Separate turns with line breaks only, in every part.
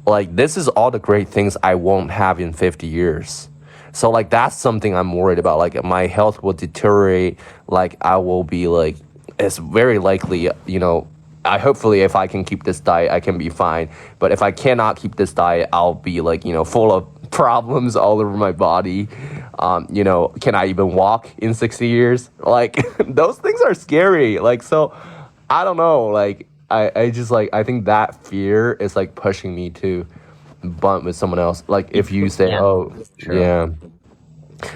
like this is all the great things I won't have in 50 years. So like that's something I'm worried about. Like my health will deteriorate. Like I will be like, it's very likely, I hopefully if I can keep this diet, I can be fine. But if I cannot keep this diet, I'll be like, full of problems all over my body. Can I even walk in 60 years? Like those things are scary. Like so, I don't know. Like I just like I think that fear is like pushing me to bond with someone else. Like if you say,
Yeah,
oh
True.
yeah.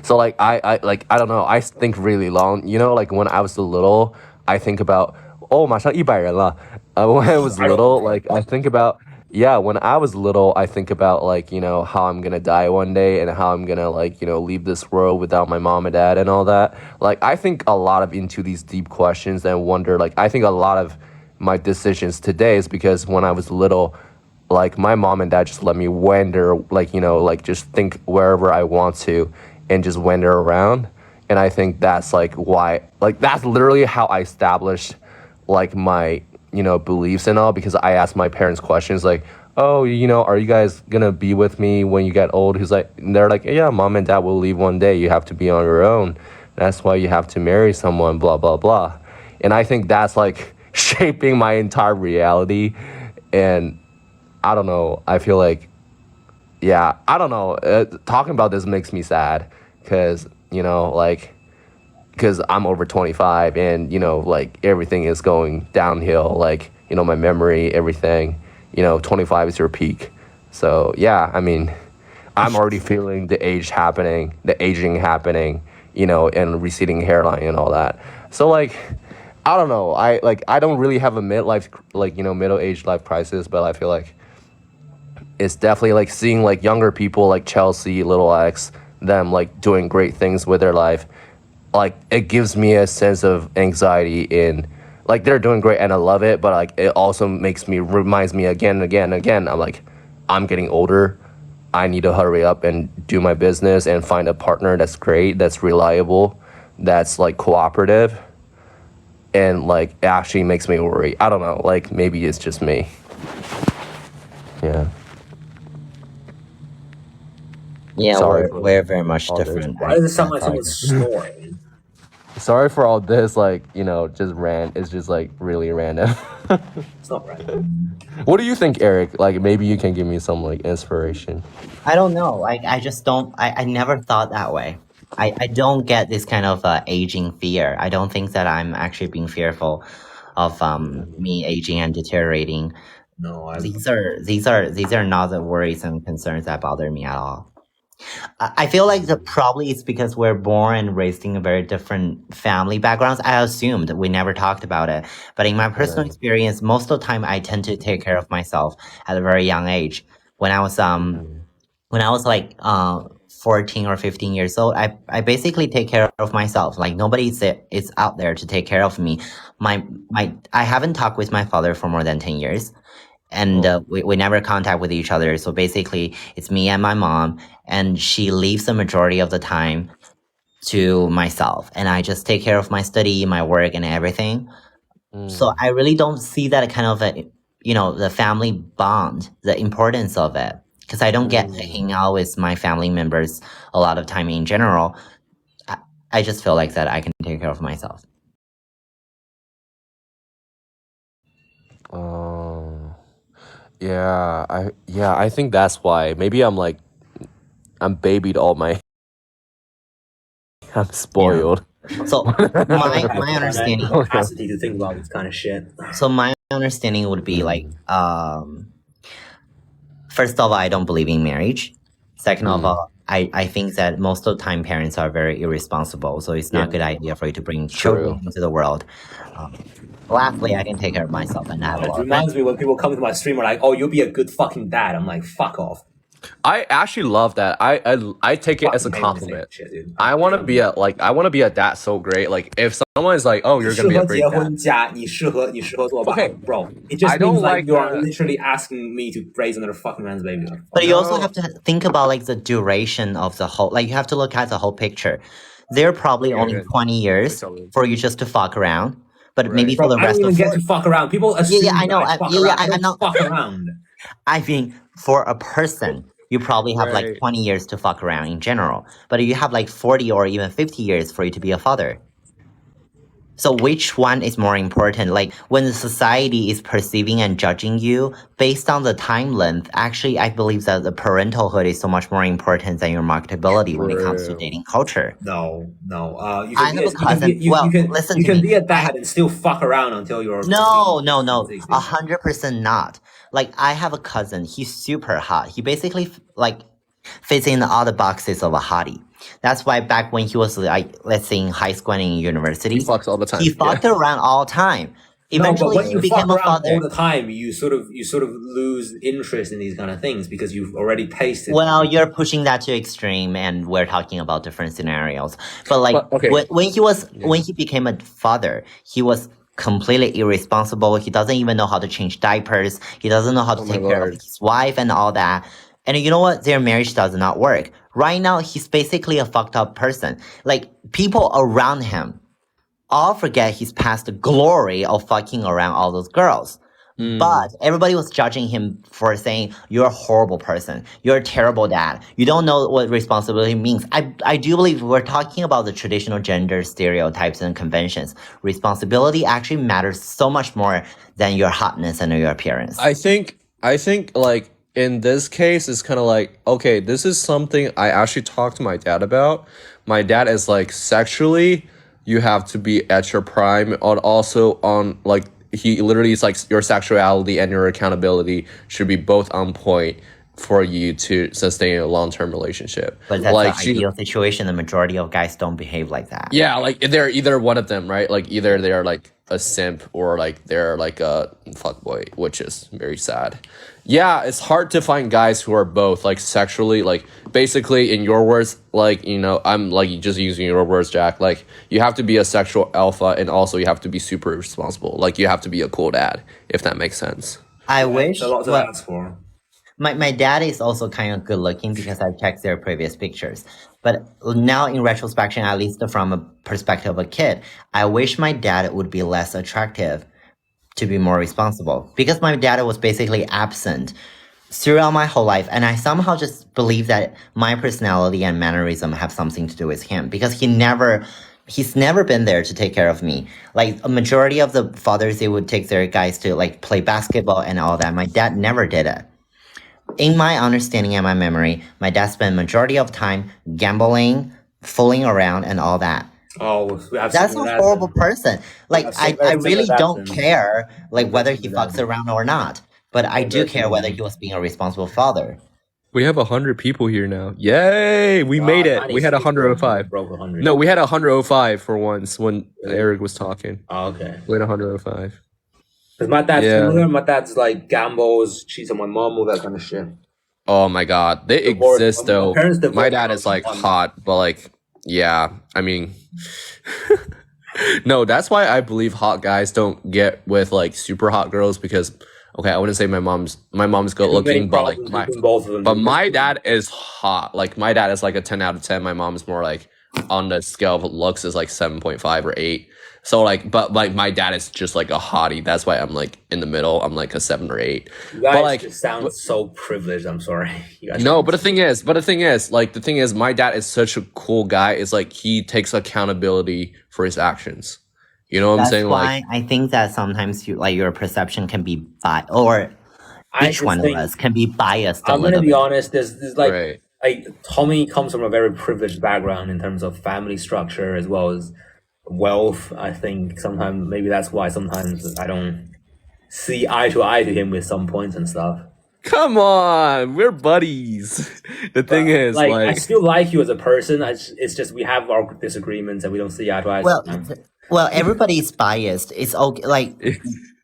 So like I don't know. I think really long. Like when I was little, I think about 马上100人了. When I was little, like I think about yeah. When I was little, I think about like how I'm gonna die one day and how I'm gonna like leave this world without my mom and dad and all that. Like I think a lot of into these deep questions and wonder. Like I think a lot of my decisions today is because when I was little, like my mom and dad just let me wander, like like just think wherever I want to and just wander around. And I think that's like why, like that's literally how I established like my beliefs and all, because I asked my parents questions like, oh, are you guys gonna be with me when you get old? He's like, and they're like, yeah, mom and dad will leave one day, you have to be on your own, that's why you have to marry someone, blah blah blah. And I think that's like shaping my entire reality. And I don't know. I feel like, yeah, I don't know. Talking about this makes me sad because, like, because I'm over 25 and, like everything is going downhill. Like, my memory, everything, 25 is your peak. So, yeah, I mean, I'm already feeling the aging happening, and receding hairline and all that. So, like, I don't know. I don't really have a midlife, like, middle-aged life crisis, but I feel like it's definitely like seeing like younger people like Chelsea, Little X, them like doing great things with their life. Like it gives me a sense of anxiety in like they're doing great and I love it, but like it also reminds me again and again and again. I'm like, I'm getting older. I need to hurry up and do my business and find a partner that's great, that's reliable, that's like cooperative, and like it actually makes me worry. I don't know. Like maybe it's just me. Yeah.
yeah,
Sorry
we're very much
all this.
different.
Why does it sound like
That's how I
someone's
think.
snoring?
Sorry for all this, like, just rant. It's just like really random.
It's not random.
What do you think, Eric? Like maybe you can give me some like inspiration.
I don't know. Like I just don't. I never thought that way. I don't get this kind of aging fear. I don't think that I'm actually being fearful of me aging and deteriorating.
No,
These are not the worries and concerns that bother me at all. I feel like the probably it's because we're born and raised in a very different family backgrounds. I assumed we never talked about it, but in my personal
Yeah.
experience, most of the time I tend to take care of myself at a very young age. When I was
Mhm.
when I was like 14 or 15 years old, I basically take care of myself. Like nobody is out there to take care of me. I haven't talked with my father for more than 10 years, and
Oh.
we never contact with each other. So basically, it's me and my mom, and she leaves the majority of the time to myself, and I just take care of my study, my work, and everything. So
Mm.
I really don't see that kind of the family bond, the importance of it, because I don't get to
Mm.
hang out with my family members a lot of time in general. I, I just feel like that I can take care of myself.
Oh. I think that's why. Maybe I'm babied all my I'm
Yeah.
spoiled.
So my
I have any
understanding.
capacity to think about this kind of shit.
So my understanding would be like, first of all, I don't believe in marriage. Second of all, I think that most of the time parents are very irresponsible, so it's not a good idea for you to bring children
True.
into the world. Lastly, I can take care of myself, and I have a
It
lot of friends.
reminds me when people come to my stream are like, "Oh, you'll be a good fucking dad." I'm like, "Fuck off."
I actually love that. I take it as a
Fucking hate when they say
compliment.
that shit, dude.
I want to be a dad so great. Like if someone is like, "Oh, you're gonna be a great dad."
你适合做爸
Okay,
bro. It
I
just means
don't
like
like
you are
the
literally asking me to raise another fucking man's baby.
But you also
no.
have to think about like the duration of the whole. Like you have to look at the whole picture. They're probably
Okay,
only
okay.
20 years for you just to fuck around, but maybe
Right.
for
Bro,
the
I don't
rest
even
of
get to fuck around. People
yeah,
assume
I
that
know.
I fuck
Yeah,
around. I
I'm
don't
not.
fuck around.
I mean, for a person, you probably have like
Right.
20 years to fuck around in general, but you have like 40 or even 50 years for you to be a father. So which one is more important? Like when the society is perceiving and judging you based on the time length, actually, I believe that the parentalhood is so much more important than your marketability when it comes to
True.
dating culture.
No, no. You
I
can be
have
a,
a cousin.
you
Well,
can
listen
you
to
can
me.
be a dad and still fuck around until you're 50,
No, no,
50,
no.
60.
100% not. Like I have a cousin. He's super hot. He basically like fits in all the boxes of a hottie. That's why back when he was like, let's say in high school and in
He
university,
fucks all the
he
time. Yeah.
fucked around all the time.
No, but
Eventually,
when
he
you
Yeah.
fuck
became a
around all
father.
the time, you sort of lose interest in these kind of things because you've already tasted.
Well, you're pushing that to extreme, and we're talking about different scenarios. But like
But okay.
when
Yeah.
he became a father, he was completely irresponsible. He doesn't even know how to change diapers. He doesn't know how to
Oh my
take care of
lord.
his wife and all that. And you know what? Their marriage does not work. Right now, he's basically a fucked up person. Like people around him all forget his past glory of fucking around all those girls. But
Mm.
everybody was judging him for saying, you're a horrible person. You're a terrible dad. You don't know what responsibility means. I do believe we're talking about the traditional gender stereotypes and conventions. Responsibility actually matters so much more than your hotness and your appearance.
I think like in this case it's kind of like, okay, this is something I actually talked to my dad about. My dad is like, sexually you have to be at your prime, and also on like, he literally is like, your sexuality and your accountability should be both on point for you to sustain a long-term relationship.
But that's an
Like she
ideal situation. The majority of guys don't behave like that.
Yeah, like they're either one of them, right? Like either they're like a simp or like they're like a fuckboy, which is very sad. Yeah, it's hard to find guys who are both like sexually, like basically in your words, like, I'm like just using your words, Jack. Like you have to be a sexual alpha and also you have to be super responsible. Like you have to be a cool dad, if that makes sense.
I
It's a
wish,
lot to
well,
ask for.
my dad is also kind of good looking because I've checked their previous pictures. But now in retrospection, at least from a perspective of a kid, I wish my dad would be less attractive to be more responsible. Because my dad was basically absent throughout my whole life, and I somehow just believe that my personality and mannerism have something to do with him because he's never been there to take care of me. Like a majority of the fathers, they would take their guys to like play basketball and all that. My dad never did it. In my understanding and my memory, my dad spent majority of time gambling, fooling around, and all that.
Oh, we have
That's
similar
a
dads
horrible
then.
person.
We
Like
have
I
very similar
really
dads
don't
then.
care
We
like
have very
whether he
similar dads
fucks
then.
around or not. But
We
I
have
do
very
care
similar
whether
dads.
he was being a responsible father.
We have 100 people here now. Yay! We made
God,
it. We had
96, bro. We
105.
broke 100.
No, we had 105 for once when
Really?
Eric was talking.
Oh, okay.
We had 105.
Because my dad's
Yeah.
similar. My dad's like gambles, cheats on my mom, all that kind of shit.
Oh my god. They
Divorced.
exist
My
though.
parents divorced
My
when
dad
I
is
was
like
1.
hot, but like, yeah, I mean, no, that's why I believe hot guys don't get with like super hot girls because, okay, I wouldn't say my mom's good
Too many
looking, but like
problems between both of them.
but my dad is hot. Like my dad is like a 10 out of 10. My mom's more like on the scale of looks is like 7.5 or 8. So like, but like my dad is just like a hottie. That's why I'm like in the middle. I'm like a 7 or 8.
You guys
But like,
just sound so privileged. I'm sorry. You guys
no,
sound
but the thing is, my dad is such a cool guy. It's like he takes accountability for his actions. You know what I'm
That's
saying? Like,
why I think that sometimes your perception can be biased, or
I
each
just
one of
think
us can be biased a
I'm gonna
little
be
bit.
honest. There's like
right.
Tommy comes from a very privileged background in terms of family structure as well as wealth. I think sometimes maybe that's why sometimes I don't see eye to eye to him with some points and stuff.
Come on, we're buddies. The thing is,
Like I
like,
still like you as a person. It's just we have our disagreements and we don't see eye to eye.
Well,
sometimes.
well, everybody is biased. It's okay. Like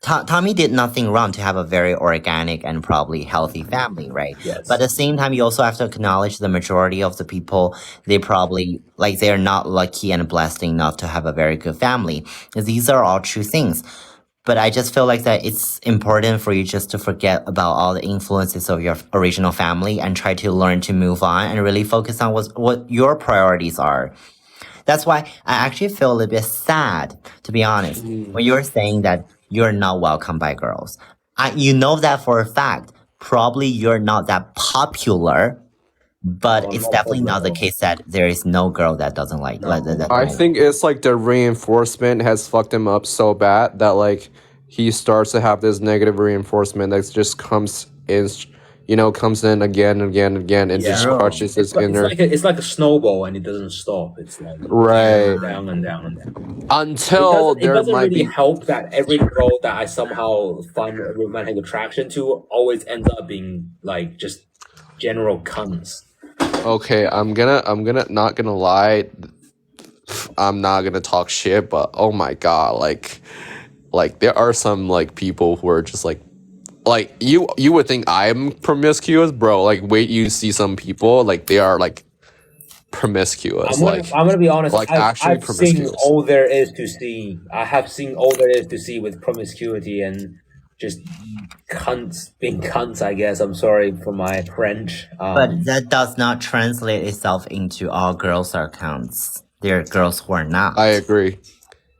Tommy did nothing wrong to have a very organic and probably healthy family, right?
Yes.
But at the same time, you also have to acknowledge the majority of the people, they probably, like, they're not lucky and blessed enough to have a very good family. These are all true things. But I just feel like that it's important for you just to forget about all the influences of your original family and try to learn to move on and really focus on what your priorities are. That's why I actually feel a little bit sad, to be honest, when you're saying that you're not welcome by girls. You know that for a fact, probably you're not that popular, but
I'm
it's
not
definitely not the
popular.
case that there is no girl that doesn't like
No.
that
I
don't
think it's like the reinforcement has fucked him up so bad that like he starts to have this negative reinforcement that just comes in, comes in again and again and again and just
Yeah.
crushes his inner.
It's like a snowball and it doesn't stop. It's like
Right.
down and down and down.
Until
It
there
doesn't
might
really
be.
help that every girl that I somehow find a romantic attraction to always ends up being like just general cunts.
Okay, I'm gonna not gonna lie. I'm not gonna talk shit, but oh my god, like there are some like people who are just like you would think I'm promiscuous, bro. Like wait, you see some people like they are like promiscuous,
I'm gonna be honest.
like actually
I've seen
promiscuous.
all there is to see. I have seen all there is to see with promiscuity and just cunts being cunts. I guess I'm sorry for my French.
But that does not translate itself into all girls are cunts. There are girls who are not.
I agree.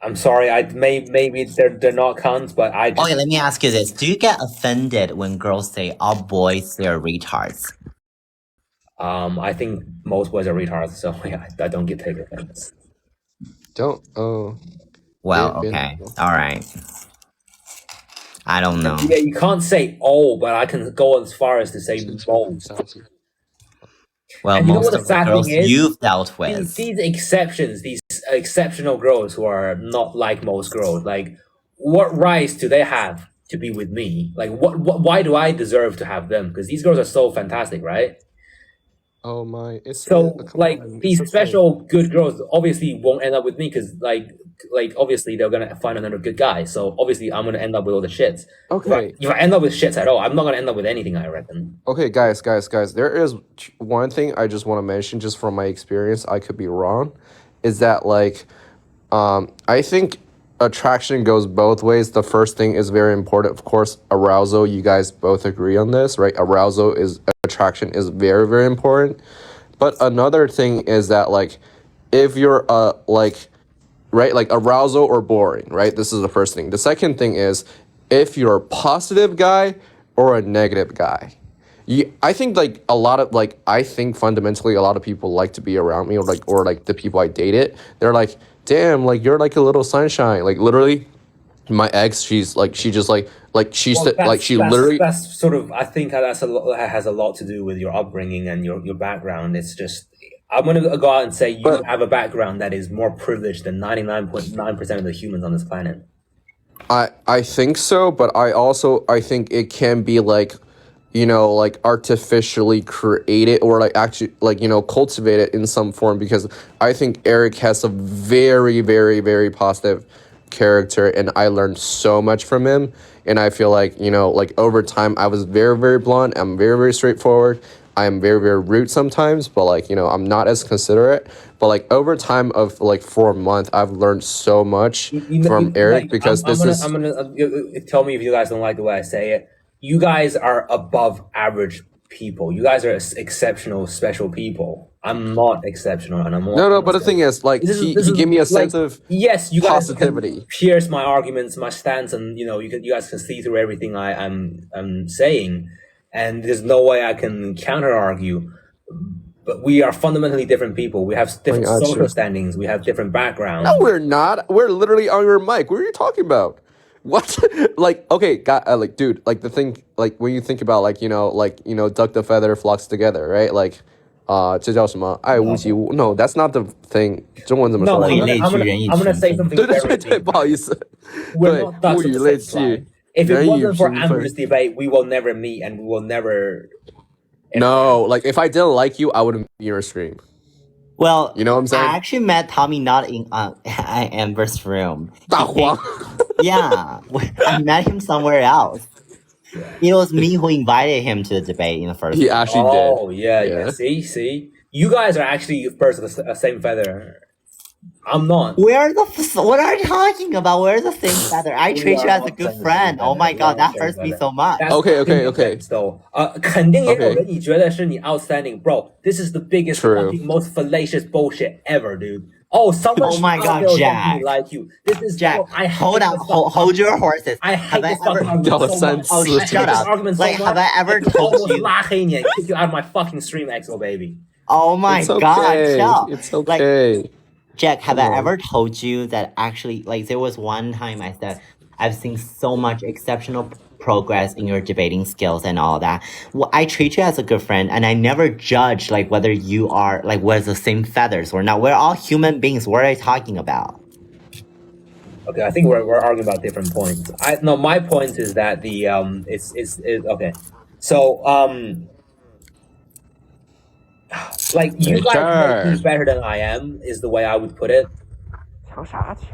I'm sorry. Maybe they're not cunts, but I just
Okay, let me ask you this: do you get offended when girls say all boys they're retards?
I think most boys are retards, so yeah, I don't get take offense.
Don't. Oh.
Well,
They've been-
okay, all right. I don't know.
Yeah, you can't say all, but I can go as far as to say most.
Well,
And you know
most
what the
of the
sad
girls
thing is?
you've dealt with.
These exceptions, these exceptional girls who are not like most girls, like what rights do they have to be with me? Like why do I deserve to have them? Because these girls are so fantastic, right?
Oh my! It's
So
come
like
on,
these
it's okay.
special good girls obviously won't end up with me because like obviously they're gonna find another good guy. So obviously I'm gonna end up with all the shits.
Okay.
If I end up with shits at all, I'm not gonna end up with anything, I reckon.
Okay, guys. There is one thing I just want to mention, just from my experience. I could be wrong. Is that like, I think attraction goes both ways. The first thing is very important, of course. Arousal. You guys both agree on this, right? Attraction is very very important. But another thing is that like, if you're right, like arousal or boring, right? This is the first thing. The second thing is if you're a positive guy or a negative guy. I think like a lot of like I think fundamentally a lot of people like to be around me or like the people I dated. They're like, damn, like you're like a little sunshine. Like literally, my ex, she's like she just like she
Well,
said like she literally.
that's sort of I think that's that has a lot to do with your upbringing and your background. It's just I'm gonna go out and say you
But-
have a background that is more privileged than 99.9% of the humans on this planet.
I think so, but I think it can be like, like artificially created or like actually like cultivated in some form because I think Eric has a very very very positive character and I learned so much from him and I feel like like over time I was very very blunt. I'm very very straightforward. I'm very very rude sometimes, but like I'm not as considerate. But like over time of like 4 months, I've learned so much from Eric because
I'm gonna tell me if you guys don't like the way I say it. You guys are above average people. You guys are exceptional, special people. I'm not exceptional, and I'm not.
no. But the thing is, like he gave me a sense of
yes, you guys
positivity.
can pierce my arguments, my stance, and you guys can see through everything I'm saying, and there's no way I can counter argue. But we are fundamentally different people. We have different social standings. We have different backgrounds.
No, we're not. We're literally on your mic. What are you talking about? What? Like, okay, like, dude, like the thing, like when you think about, like, duck the feather flocks together, right? Like, 这叫什么？爱屋及乌。No, that's not the thing. 中文怎么说
No,
来着？
I'm gonna say something
对对
very
对对，
deep.
不好意思。
We're
对，
not ducks
物
of
以
the
类
same
聚，
fly. If it
人以
wasn't for
平
Amber's
分。
debate, we will never meet and we will never.
No, like if I didn't like you, I wouldn't be in your stream.
Well,
You know what I'm saying?
I actually met Tommy not in Amber's room.
大黄。
Yeah, I met him somewhere else. It was me who invited him to the debate in the first
He
place.
actually
Oh
did.
yeah. See. You guys are actually birds of the same feather. I'm not.
What are you talking about? We're the same feather. I treat you as a good friend. Oh my god, that hurts me so much.
That's
Okay.
though. 肯定也有人你觉得是你 outstanding, bro. This is the biggest,
True.
fucking, most fallacious bullshit ever, dude. Oh, someone
Oh my God,
feels
Jack.
like you. This is
Jack,
I
hold
hate
on,
this fucking
hold your
argument.
horses.
I hate
Have I
this fucking
ever?
argument
掉了
so
三
much.
Oh,
次。
I hate
shut
this
up!
argument so
Like,
much.
have I ever
I could
told
almost
you?
拉黑你 and kick you out of my fucking stream, XO baby.
Oh my
It's
God,
okay.
chill.
It's
Like,
okay.
Jack, have
Come
I
on.
ever told you that actually, like, there was one time I said, I've seen so much exceptional progress in your debating skills and all that. Well, I treat you as a good friend, and I never judge, like, whether you are, like, we're the same feathers or not. We're all human beings. What are you talking about?
Okay, I think we're arguing about different points. No, my point is that the it's okay. So like you
没事
guys make me
儿。
better than I am is the way I would put it.
抢啥抢？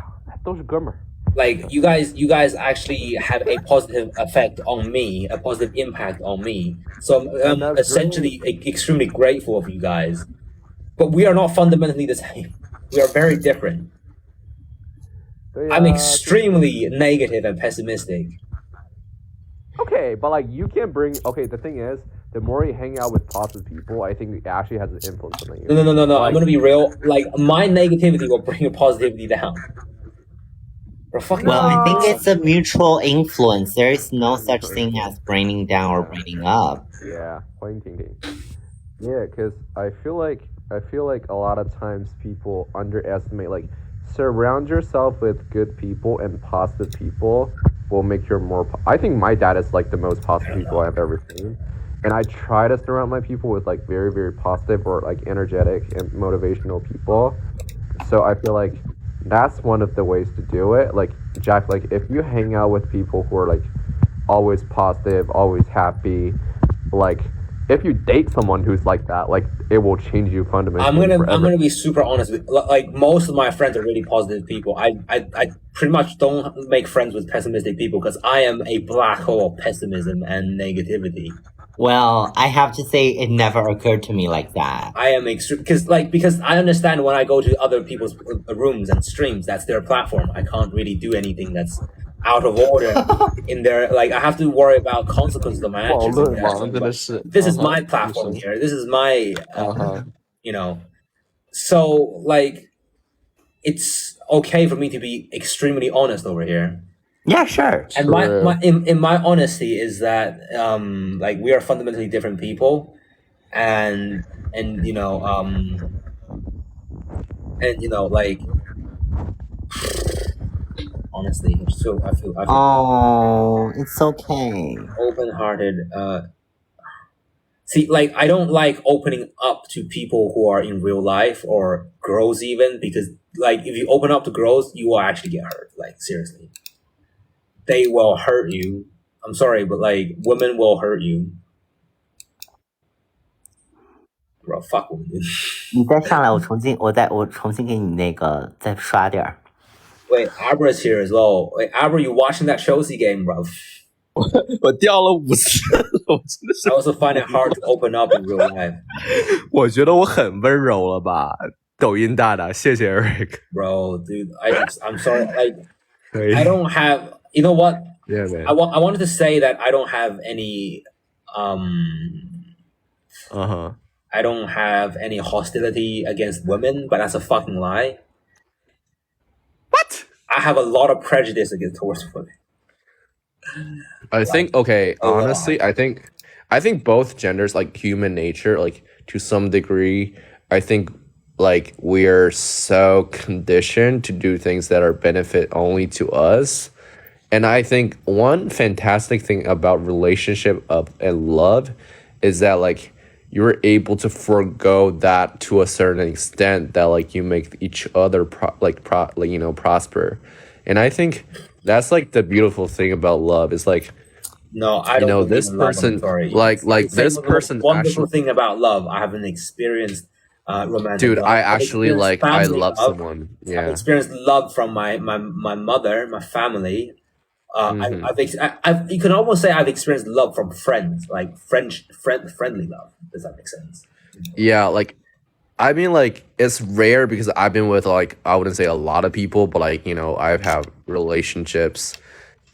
都是哥们儿。
Like you guys actually have a positive effect on me, a positive impact on me. So I'm
that's
essentially extremely grateful of you guys. But we are not fundamentally the same. We are very different.
对呀
I'm extremely negative and pessimistic.
Okay, but like you can't bring. Okay, the thing is, the more you hang out with positive people, I think it actually has an influence on you.
No.
Like,
I'm gonna be real. Like my negativity will bring your positivity down. Bro, fucking
Well, I think
No.
it's a mutual influence. There is no such thing as braining down or braining up.
Yeah, 欢迎婷婷. Yeah, because I feel like a lot of times people underestimate, like, surround yourself with good people and positive people will make you more. I think my dad is like the most positive people I've ever seen, and I try to surround my people with like very very positive or like energetic and motivational people. So I feel like that's one of the ways to do it. Like Jack, like if you hang out with people who are like always positive, always happy, like if you date someone who's like that, like it will change you fundamentally.
I'm gonna be super honest with, like, most of my friends are really positive people. I pretty much don't make friends with pessimistic people because I am a black hole of pessimism and negativity.
Well, I have to say it never occurred to me like that.
I am because I understand when I go to other people's rooms and streams, that's their platform. I can't really do anything that's out of order in there. Like I have to worry about consequences of my
网
actions.
论王真的是
This is my platform here. This is my you know. So like, it's okay for me to be extremely honest over here.
Yeah, sure.
And in my honesty is that like we are fundamentally different people, and you know like honestly I feel
Oh, it's okay.
open-hearted. See, like I don't like opening up to people who are in real life or girls even, because like if you open up to girls, you will actually get hurt. Like seriously, they will hurt you. I'm sorry, but like women will hurt you. Bro, fuck women.
你再上来，我重新给你那个再刷点儿。
Wait, Abra's here as well. Wait, Abra, you watching that Chelsea game, bro?
我掉了5次，我真的是
I also find it hard to open up in real life.
我觉得我很温柔了吧？抖音大大，谢谢 Eric。
Bro, dude, I'm sorry. Like,
可以
I don't have. You know what?
Yeah, man.
I wanted to say that I don't have any. I don't have any hostility against women, but that's a fucking lie.
What?
I have a lot of prejudice towards women.
I think okay. Honestly, I think both genders, like human nature, like to some degree, I think like we are so conditioned to do things that are benefit only to us. And I think one fantastic thing about relationship and love is that like you're able to forego that to a certain extent, that like you make each other prosper. And I think that's like the beautiful thing about love is like,
No, I don't.
this
believe in love,
person
I'm sorry.
like
It's
this
the
person
wonderful
actually,
thing about love. I haven't experienced romantic.
dude,
love.
I
I've
actually
experienced
like I
family
love
love.
someone.
I've
Yeah.
experienced love from my mother, my family. You can almost say I've experienced love from friends, like friendly love. Does that make sense?
Yeah, like I mean like it's rare because I've been with like I wouldn't say a lot of people, but like, you know, I've had relationships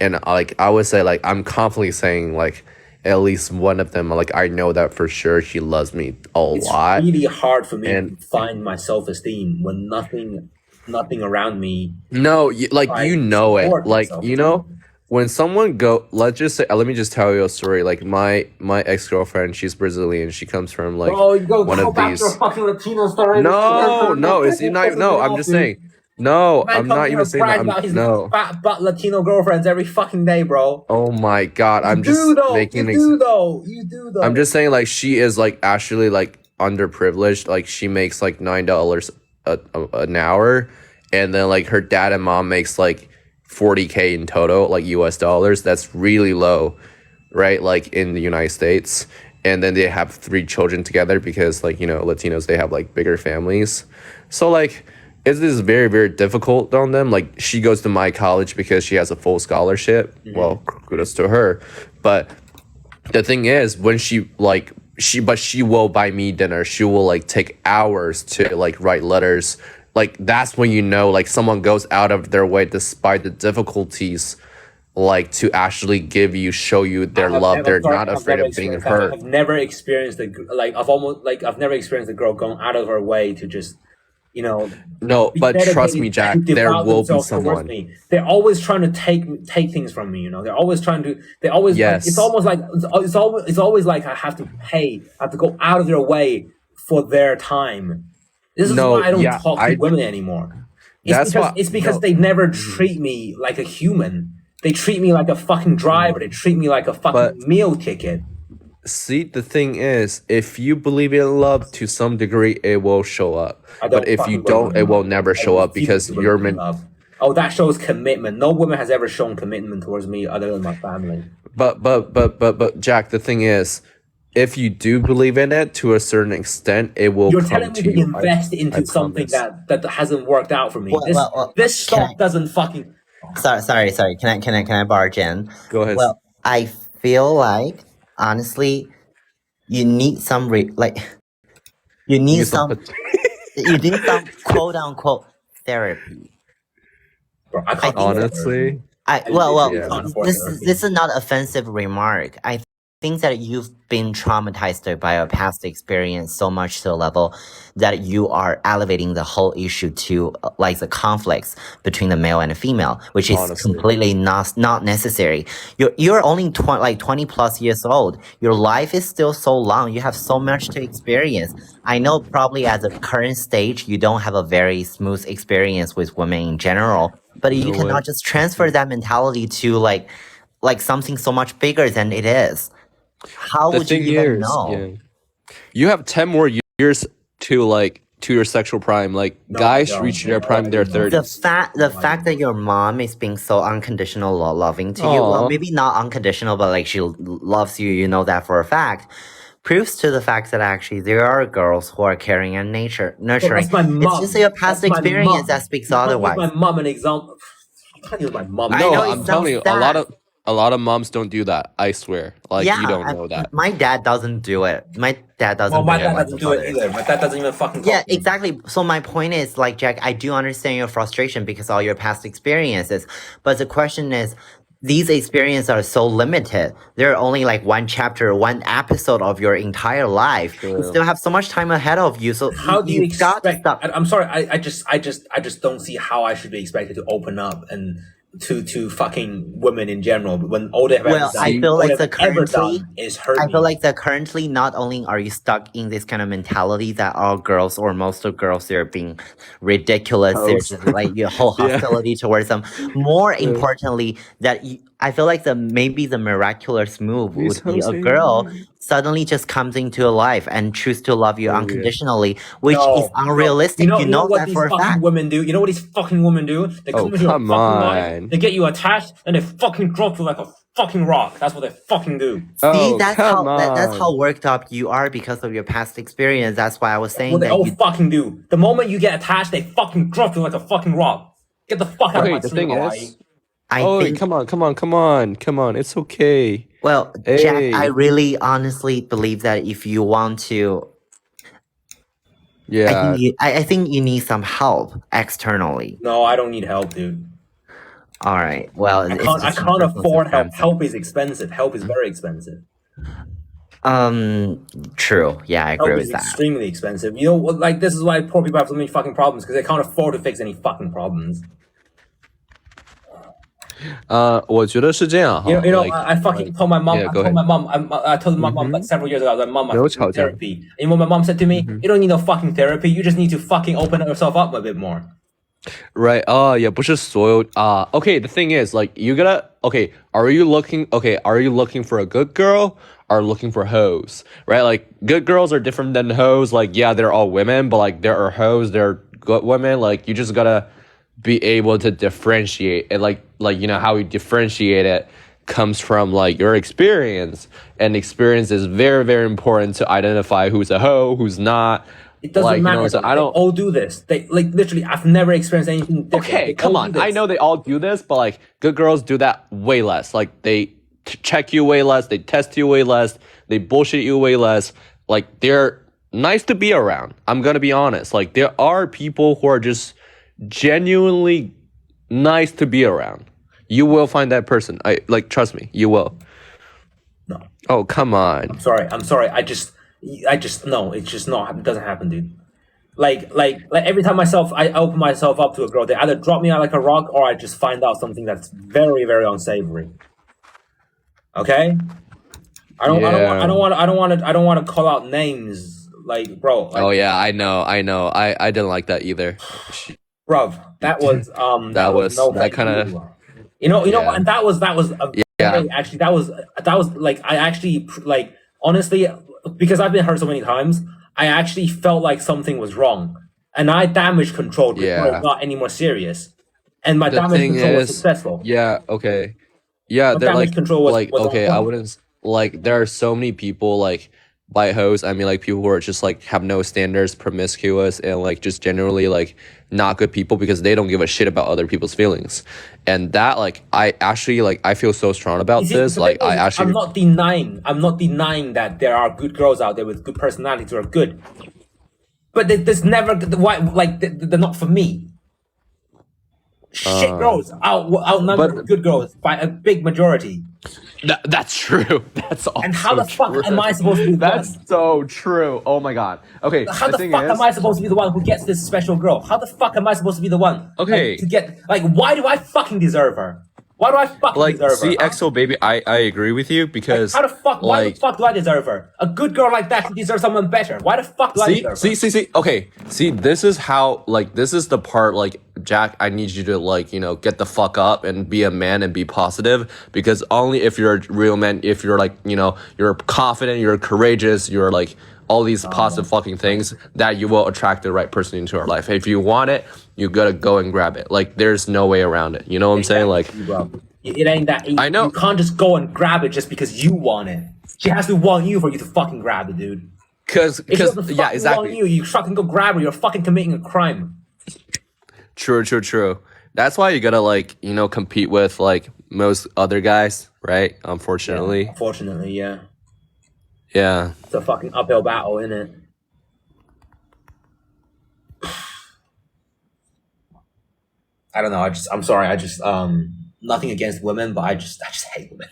and like I would say like I'm confidently saying like at least one of them, like I know that for sure she loves me a lot.
It's really hard for me
And-
to find my self-esteem when nothing nothing around me.
No, like
I
you know it.
support
Like
myself.
you know, when someone go, let's just say, let me just tell you a story. Like my ex girlfriend, she's Brazilian. She comes from like
Bro, you
one
go
of
back to your
these.
fucking Latino story.
No, it's
It
not.
pisses me
No, I'm
off,
just
dude.
saying. No,
Man
I'm
comes
not
here
even
and
saying that.
brags
I'm
about his
no.
fat butt Latino girlfriends every fucking day, bro.
Oh my god,
You
I'm
do
just
though.
making
You
an.
do though. You do
I'm
though.
just saying like she is like actually like underprivileged. Like she makes like $9 an hour, and then like her dad and mom makes like 40K in total, like US dollars. That's really low, right? Like in the United States. And then they have 3 children together because like, you know, Latinos, they have like bigger families. So like it is very, very difficult on them. Like she goes to my college because she has a full scholarship. Well, kudos to her. But the thing is, when she will buy me dinner. She will like take hours to like write letters. Like that's when you know like someone goes out of their way despite the difficulties, like to actually show you their love.
I'm
They're
sorry,
not
I've
afraid
never
of being
experienced that.
hurt.
I've never experienced I've never experienced a girl going out of her way to just, you know,
No,
be
but trust me,
dedicated to
Jack, there
devout
will be
themselves towards
someone.
me. They're always trying to take things from me. You know, they're always trying to. They always like. It's
Yes.
almost like it's always like I have to pay. I have to go out of their way for their time. This is
No,
why I don't
yeah,
talk to women anymore.
that's what
It's because
no.
they never
Mhm.
treat me like a human. They treat me like a fucking driver. They treat me like a
But
fucking meal ticket.
see, the thing is, if you believe in love to some degree, it will show up.
I
But
don't
if you
fucking believe
don't,
in
it will
love.
never
I
show up
refuse
because
to
you're
believe in
meant.
love. Oh, that shows commitment. No woman has ever shown commitment towards me other than my family.
But Jack, the thing is, if you do believe in it to a certain extent, it will
You're
come
telling me
to
to
you.
invest
I
into something
promise.
that hasn't worked out for me. This
Can
stock doesn't fucking.
sorry. Can I barge in?
Go ahead.
Well, I feel like honestly, you need some like you
You
need
need some.
some you need some quote unquote therapy.
Bro, I
I
can't
think
afford therapy.
Honestly,
I literally
yeah.
can't afford therapy.
this is not offensive remark. I think that you've been traumatized by a past experience so much to a level that you are elevating the whole issue to like the conflicts between the male and the female, which is
Honestly,
completely not necessary. You're only 20 plus years old. Your life is still so long. You have so much to experience. I know probably at the current stage you don't have a very smooth experience with women in general, but you
no way.
cannot just transfer that mentality to like something so much bigger than it is. How
The
would you
thing
even
is,
know?
yeah, you have 10 more years to your sexual prime. Like
No, I
guys
don't.
reach their
No,
prime
I
in
do
their
not.
The
30s.
fact the
No, I do
fact that
not.
your mom is being so unconditional loving to you, well,
Aw,
maybe not unconditional, but like she loves you, you know that for a fact, proves to the fact that actually there are girls who are caring and
Bro,
nurturing.
that's my
It's just
mom.
your past
That's my
experience that
mom.
speaks
You can't use my
otherwise.
mom an example. You can't use my mom as
I
an
no,
know it
I'm
example.
telling
sounds
you,
sad.
a lot of moms don't do that. I swear. Like
Yeah,
you don't know that.
my dad doesn't do it. My dad
Well,
doesn't
my
bring it
dad
like
doesn't
my
do it
father.
either. My dad doesn't even fucking
Yeah,
talk to me.
exactly. So my point is, like Jack, I do understand your frustration because all your past experiences, but the question is, these experiences are so limited. They're only like one chapter, one episode of your entire life. You
True.
still have so much time ahead of you, so
How do you
you've got to
expect?
stop.
I'm sorry. I just don't see how I should be expected to open up and to fucking women in general when all they've ever
Well,
done,
I
See,
feel
all
like
they've
the
ever
currently
done is hurt
I feel
me.
like that currently not only are you stuck in this kind of mentality that all girls or most of girls they're being ridiculous, they're
toast.
just like your whole
Yeah.
hostility towards them. More
Yeah.
importantly, that I feel like maybe the miraculous move
We
would be a
toasting.
girl suddenly just comes into your life and choose to love you
Oh yeah.
unconditionally, which is
No, no.
unrealistic. You
You know
know
what
that
these
for a
fucking
fact.
women do? You know what these fucking women do? They
Oh
come into your
come
fucking life,
on.
they get you attached, and they fucking drop you like a fucking rock. That's what they fucking do.
See,
Oh
that's
come
that's how
on.
worked up you are because of your past experience. That's why I was
That's
saying
what they
that
all
you.
fucking do. The moment you get attached, they fucking drop you like a fucking rock. Get the fuck out of
Okay,
my
the
team,
thing
Hawaii.
is.
I
Oh,
think.
come on. It's okay.
Well, Jack, I
Hey.
really honestly believe that if you want to,
Yeah.
I think you need some help externally.
No, I don't need help, dude.
All right. Well, it's
I
just your
can't
personal
afford help.
circumstance.
Help is expensive. Help is very expensive.
True. Yeah, I agree
Therapy
with
is
that.
extremely expensive. You know, like this is why poor people have so many fucking problems because they can't afford to fix any fucking problems.
我觉得是这样哈
I fucking told my mom.
yeah,
I
go
told my
ahead.
mom. I told my mom like several years ago. I was like, Mom, I
No
fucking need
吵架。
therapy. And you know what my mom said to me? You don't need no fucking therapy. You just need to fucking open yourself up a bit more.
Right. Yeah, 不是所有 okay, the thing is like you gotta are you looking for a good girl or looking for hoes? Right? Like good girls are different than hoes. Like yeah, they're all women, but like there are hoes, they're good women. Like you just gotta be able to differentiate and like you know how you differentiate it comes from like your experience, and experience is very very important to identify who's a hoe, who's not.
It doesn't
like,
matter.
You know, so I
They
don't.
all do this. They like literally. I've never experienced anything different.
Okay,
They
come
all
on.
do this.
I know they all do this, but like good girls do that way less. Like they check you way less, they test you way less, they bullshit you way less. Like they're nice to be around. I'm gonna be honest. Like there are people who are just genuinely nice to be around. You will find that person. I like trust me, you will.
No.
Oh come on.
I'm sorry. I just no. It's just not. It doesn't happen, dude. Like every time I open myself up to a girl, they either drop me out like a rock, or I just find out something that's very very unsavory. Okay. I don't want to call out names, like bro. Like,
Oh yeah, I know. I didn't like that either.
bruv, that was no
that kind of
you know
yeah.
what, and that was
Yeah.
actually that was like I actually like honestly, because I've been hurt so many times, I actually felt like something was wrong, and I damage controlled before
Yeah.
it got any more serious, and my
The
damage
thing
control was
is,
successful.
yeah, okay. Yeah,
My
they're
damage control was on
okay, I
point.
wouldn't like there are so many people like by hoes, I mean like people who are just like have no standards, promiscuous and like just generally like not good people because they don't give a shit about other people's feelings. And that like I actually like I feel so strong about
You see,
this.
the
Like
thing
I
is,
actually
I'm not denying that there are good girls out there with good personalities who are good, but there's never why like they're not for me. Shit girls outnumber
but-
good girls by a big majority.
that's true. That's also
And how the fuck
true.
am I supposed to be the
That's
one?
so true. Oh my god. Okay,
How the
thing
fuck
is,
am I supposed to be the one who gets this special girl? How the fuck am I supposed to be the one?
Okay.
Like, to get like, why do I fucking deserve her? Why do I fucking
like
deserve her?
see
huh?
EXO baby, I agree with you because
How the fuck? Why
like
the fuck do I deserve her? A good girl like that should deserve someone better. Why the fuck do I deserve her?
see. Okay, see, this is how like this is the part like Jack. I need you to like you know get the fuck up and be a man and be positive because only if you're a real man, if you're like you know you're confident, you're courageous, you're like all these positive fucking things that you will attract the right person into your life. If you want it, you gotta go and grab it. Like there's no way around it. You know what I'm saying? Like
Bro, it ain't that easy.
I know.
You can't just go and grab it just because you want it. She has to want you for you to fucking grab it, dude.
because
If she doesn't
yeah
fucking
exactly.
want you, you fucking go grab her. You're fucking committing a crime.
True. That's why you gotta like you know compete with like most other guys, right? Unfortunately,
Unfortunately, yeah.
yeah.
It's a fucking uphill battle, isn't it? I don't know. I'm sorry. Nothing against women, but I just hate women.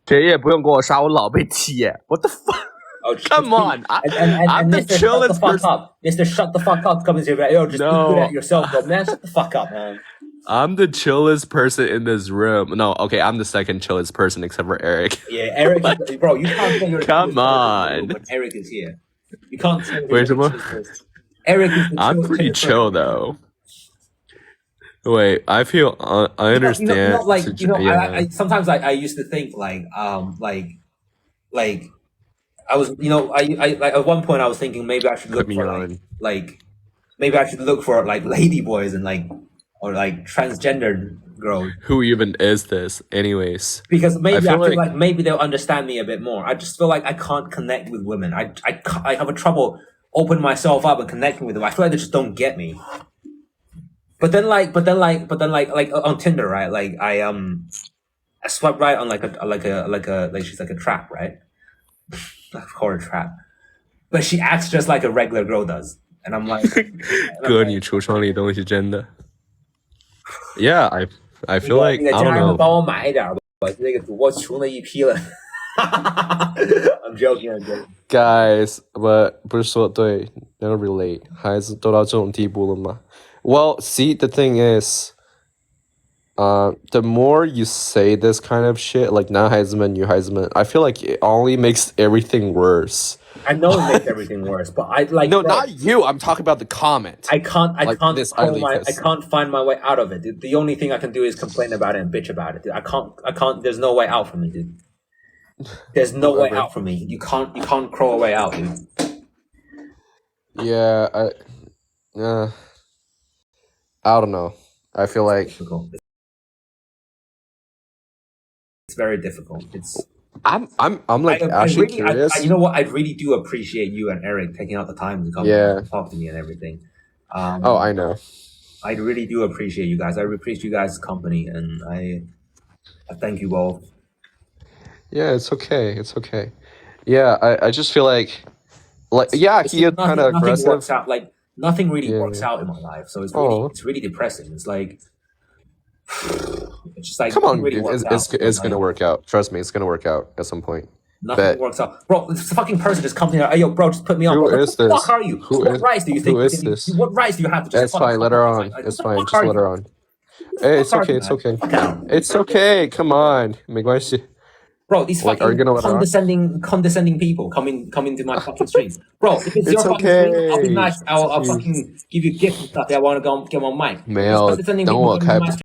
谁也不用跟我杀，我老被踢。What the fuck?
Oh,
Come on. I'm the
Mr. Shut the
chillest
fuck
person.
up. Mr. Shut the fuck up comes here. Yo, just
No.
be good at yourself, bro. Man, shut the fuck up, man.
I'm the chillest person in this room. No, okay, I'm the second chillest person except for Eric.
Yeah, Eric, bro, you can't say you're the
Come
chillest person
on.
when Eric is here. You can't say you're
Wait,
the
what?
chillest person. Eric is the
I'm pretty
chillest
chill
person.
though. Wait, I feel I understand.
I sometimes I used to think like I was I like at one point I was thinking maybe I should look
Put me
for
on.
like maybe I should look for like lady boys and like or like transgendered girls
Who even is this? Anyways.
because maybe I
feel
feel
like-
like maybe they'll understand me a bit more. I just feel like I can't connect with women. I have a trouble opening myself up and connecting with them. I feel like they just don't get me. But then like on Tinder, right? Like I swipe right on like she's like a trap, right? I call her a trap. But she acts just like a regular girl does. And I'm like
哥，你橱窗里东西真的。Yeah, I feel like
那个
I
家
don't
人们
know.
帮我买一点吧，那个主播穷的一批了。I'm joking, I'm joking.
Guys, but 不是说对能 relate 孩子都到这种地步了吗 Well, see, the thing is, the more you say this kind of shit, like 男孩子们女孩子们 I feel like it only makes everything worse.
I know it makes everything worse, but I like
No,
bro,
not you. I'm talking about the comment.
I can't
like this ugly
I
kiss.
can't find my way out of it, dude. The only thing I can do is complain about it and bitch about it, dude. I can't there's no way out for me, dude. There's no way
Whatever.
out for me. You can't crawl a way out, dude.
Yeah, I don't know. I feel like
Difficult. It's very difficult. It's
I'm like actually curious.
you know what? I really do appreciate you and Eric taking out the time to come
Yeah.
and talk to me and everything.
Oh, I know.
I really do appreciate you guys. I appreciate you guys' company, and I thank you both.
Yeah, it's okay. It's okay. Yeah, I just feel like yeah,
It's
he is
just
kind of
nothing works
aggressive.
out. Like nothing really
Yeah.
works out in my life, so
Oh.
it's really depressing. It's like it's just like
Come
nothing
on,
really
dude.
works
It's
out.
it's gonna work out. Trust me, it's gonna work out at some point.
Nothing
Bet.
works out, bro. This fucking person just comes in here. Hey, yo, bro, just put me on.
Who
Bro,
is
what the
this?
fuck are you?
Who
What
is-
rights do you think?
who is this?
What rights do you have to just?
It's fine. Let her on.
Like,
It's
what the
fine.
fuck
Just
are
let
you?
her on. Hey, it's
Fuck
okay.
you,
It's
man.
okay.
Fuck out.
It's okay. Come on. 没关系.
Bro, these
Like, are you
fucking
gonna let her on?
condescending people come into my fucking stream. Bro, if it's your
It's
fucking stream, I'll be
okay.
nice. I'll
Jeez.
fucking give you gifts and stuff. I want to go get on mic. If it's
没有，
condescending
等
people
我
coming to
开
my stream,